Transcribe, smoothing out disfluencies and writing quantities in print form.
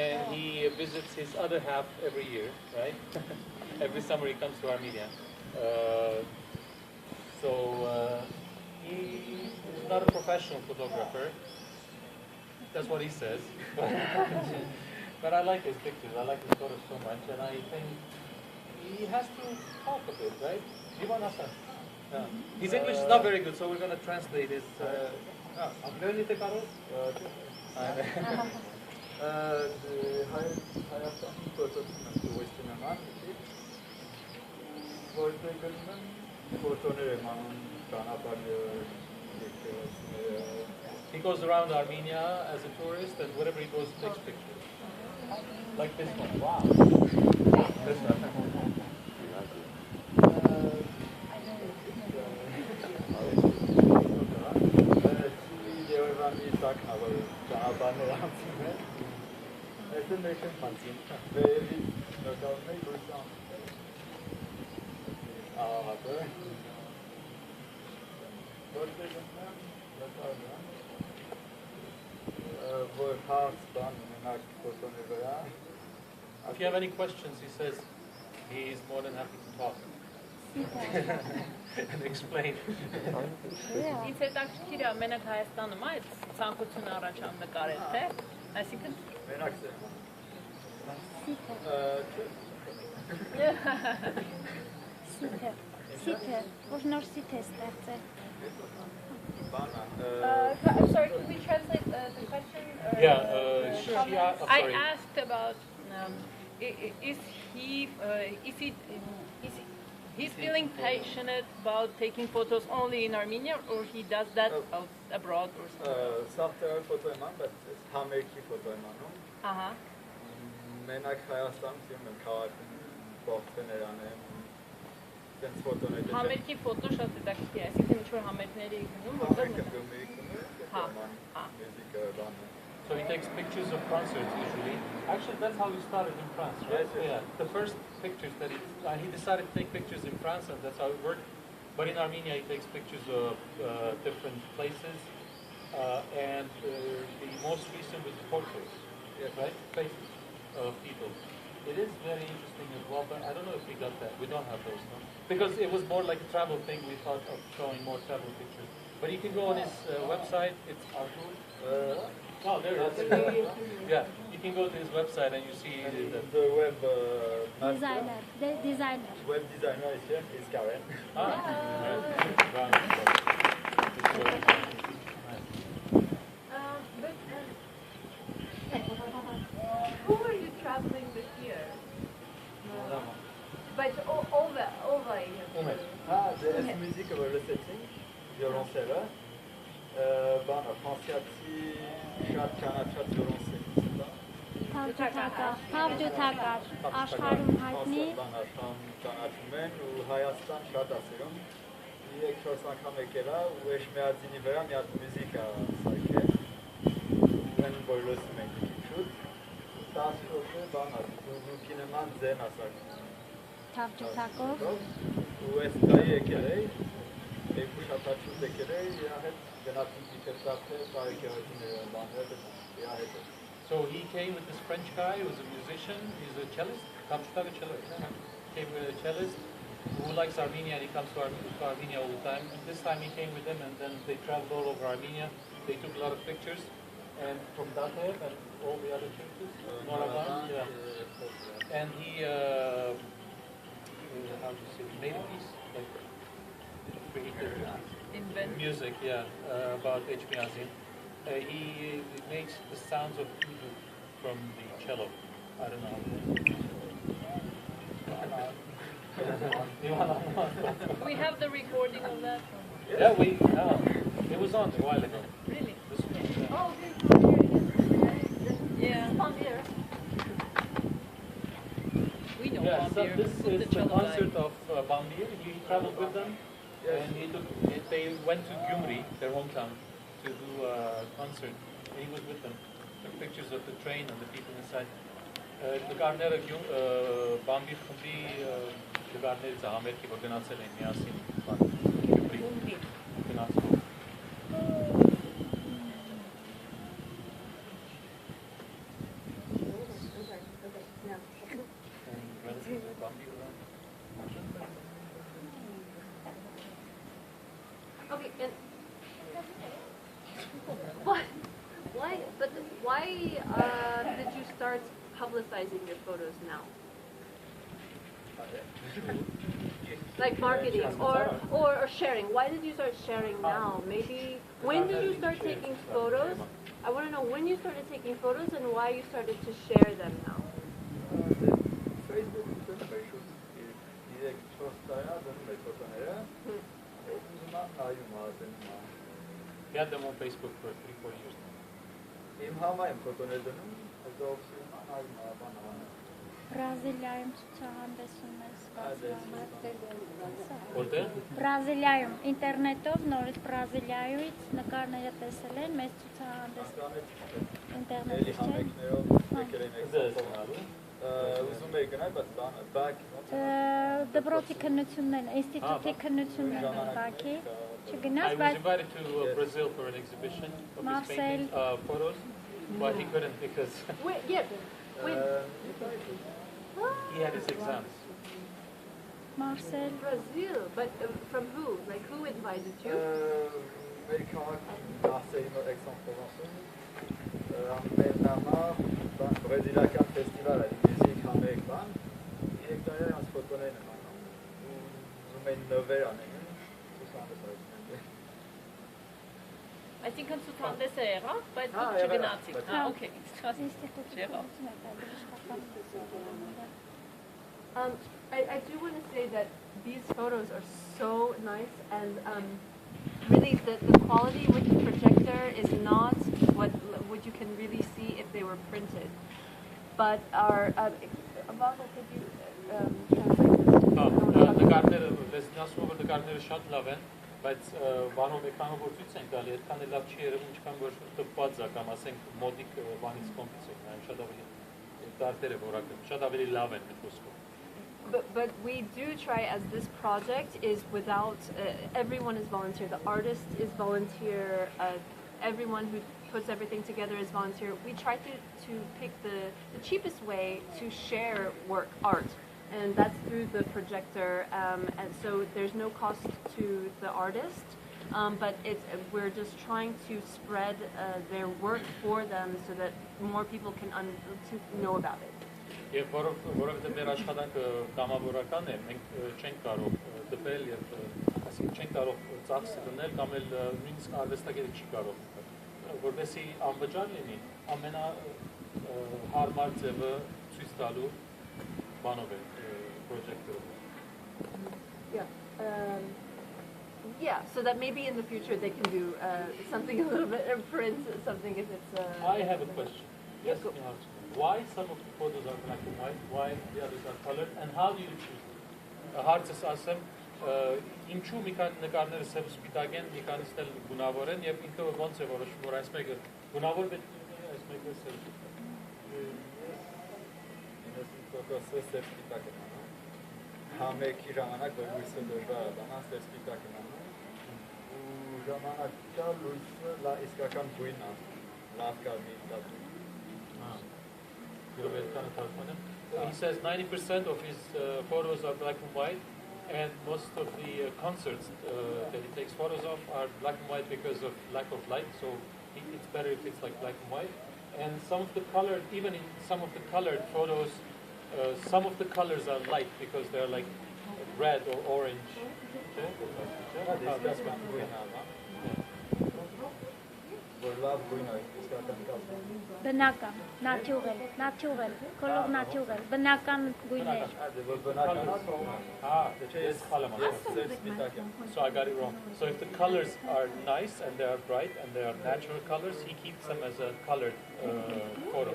and he visits his other half every year, right? Every summer he comes to Armenia. He is not a professional photographer. That's what he says. But I like his pictures. I like his photos so much, and I think he has to talk a bit, right? Ivan Hasan. Yeah. His English is not very good, so we're going to translate his. Learnite Karol? He goes around Armenia as a tourist, and wherever he goes, takes pictures. Like this one. Wow. This one. If you have any questions, he says he's more than happy to talk and explain. Ինձ հետաքրքիր է մենակ Հայաստանում այդ ցանկությունը առաջան նկարել, թե? Այսինքն մենակ Սիթը, որ նոր սիթ է ստեղծել։ Sorry, can we translate the question? Yeah, I asked about is he's feeling passionate about taking photos only in Armenia, or he does that abroad or something? Sahte foto eman, but hamerki foto emanu. Aha. Menak Հայաստան սիրում եմ քաղաքում փոխտներ անեմ։ Դենց ֆոտոներ։ Hamerki foto շատ հետաքրքիր է, այսինքն ինչ որ համերգների գնում, որտեղ So he takes pictures of concerts usually. Actually, that's how he started in France, right? Yeah. The first pictures that he decided to take pictures in France, and that's how it worked. But in Armenia, he takes pictures of different places, and the most recent was portraits, right? Faces of people. It is very interesting as well, but I don't know if we got that. We don't have those, no? Because it was more like a travel thing. We thought of showing more travel pictures. But you can go on his website. It's Artur. Oh, there it is. Yeah, you can go to his website and you see the web Designer, the designer. Web designer is here. Is Karen. Who are you traveling with here? But over here. The music of the setting, violoncelle. Բանը ֆրանսիացի շատ ճանաչած վիոլոնսելիստ Թավջութակար, աշխարհում հայտնի։ Աշխարհում ճանաչում են ու Հայաստան շատ ասերում։ 3-4 անգամ եկել է ու Էշմիածինի վրա մի հատ մյուզիկա սարքել։ Ուրեմն որ լսում ենք շուտ 10 րոպե բանը զուգուկի նման ձեն ասարքում։ Թավջութակով։ Ու այս տայի եկել է, երկու շաբաթ եկել է, իր հետ So he came with this French guy who was a musician. He's a cellist. Came with a cellist who likes Armenia, and he comes to Armenia all the time. And this time he came with them, and then they traveled all over Armenia. They took a lot of pictures, and from Datev and all the other churches, and he how to say, made a piece, like created music, about Echmiazin. He makes the sounds of people from the cello. I don't know. We have the recording of that. Yeah, we have. It was on a while ago. Really? This one, Oh, okay. Yeah. We know Bambir. So this is the concert of Bambir. He traveled with them. And they went to Gyumri, their hometown, to do a concert. He was with them. Took pictures of the train and the people inside. The garner Bambir Khumbi, the garner is Ameriki, but not selling Merci. Gyumri. did you start publicizing your photos now? Like marketing or sharing. Why did you start sharing now? Maybe when did you start taking photos? I want to know when you started taking photos and why you started to share them now. Facebook Facebook direct post-aya dönüm fotoğraflara. Uzun ayım vardı. We had them on Facebook for 3-4 years now. Իմ համայնք ֆոտոներ դնում, հետո օֆսիում այլ բան անում։ Բրազիլիայում ցուցահանդեսում է ստացվում։ Որտե՞ղ։ Բրազիլիայում ինտերնետով նորից Բրազիլիայից նկարները տեսել են, մեծ ցուցահանդես ինտերնետից չէ։ Համայնքներով եկել են Expo-ը։ Ուզում եի գնալ, բայց բանը բակ Դպրոցի քննությունն է, ինստիտուտի քննությունն է բակի։ I Չգնաց, was բայց invited to Brazil for an exhibition of his painting, photos, but he couldn't because Wait, yeah. Wait. he had his exams. Մարսել Brazil, but from who? Like who invited you? մեր քաղաքի դասերի նոր Aix-en-Provence-ում ամենամա բրազիլական ֆեստիվալ է, մյուզիկ համերգ բան, 3 տարի անց ֆոտոներն են անում, ուզում են նվեր անեն, I think on ցուցահանդես է եղավ, բայց դուք եղավ, չգնացիք։ բայց- Հա, okay. ինստիտուտի Եղավ։ I do want to say that these photos are so nice and really the quality with the projector is not what you can really see if they were printed. But our Ababa, could you translate this? Նկարները, լեզնասով նկարները շատ լավ են, բայց բանով էկրանով որ ցույց են տալի, այդքան էլ լավ չի երևում, ինչքան որ տպված է կամ ասենք մոդիկ բանից կոմպից է, այն շատ ավելի տարբեր է որակը, շատ ավելի լավ են այդ խոսքով։ But we do try, as this project is without, everyone is volunteer, the artist is volunteer, everyone who puts everything together is volunteer. We try to pick the cheapest way to share art, and that's through the projector, and so there's no cost to the artist, but we're just trying to spread their work for them so that more people can to know about it. Եվ որովհետև մեր աշխատանքը կամավորական է, մենք չենք կարող դպել եւ ասենք չենք կարող ծախս դնել կամ էլ նույնիսկ արվեստագետը չի կարող որովհետեւ անվճար լինի ամենահարմար ձևը ցույց տալու բանով է projector-ով Yeah, so that maybe in the future they can do something a little bit print something if it's I have a question. Yes, why some of the photos are black and white, why the others are colored, and how do you choose them? Հարցս ասեմ, ինչու մի քանի նկարները սև սպիտակ են, մի քանիսն էլ գունավոր են, եւ ինքը ոնց է որոշում, որ այս մեկը գունավոր է, այս մեկը սև սպիտակ են անում, համերգի ժամանակ որ լույսը դժվար է բանան սև սպիտակ են անում, ու ժամանակա լույսը իսկական գույն է, լավ կարմիր դատում։ He says 90% of his photos are black and white, and most of the concerts that he takes photos of are black and white because of lack of light, so it's better if it's like black and white. And some of the colored, even in some of the colored photos, some of the colors are light because they're like red or orange. Բնական, natural, color natural, բնական գույներ։ So I got it wrong. So if the colors are nice and they are bright and they are natural colors, he keeps them as a colored photo.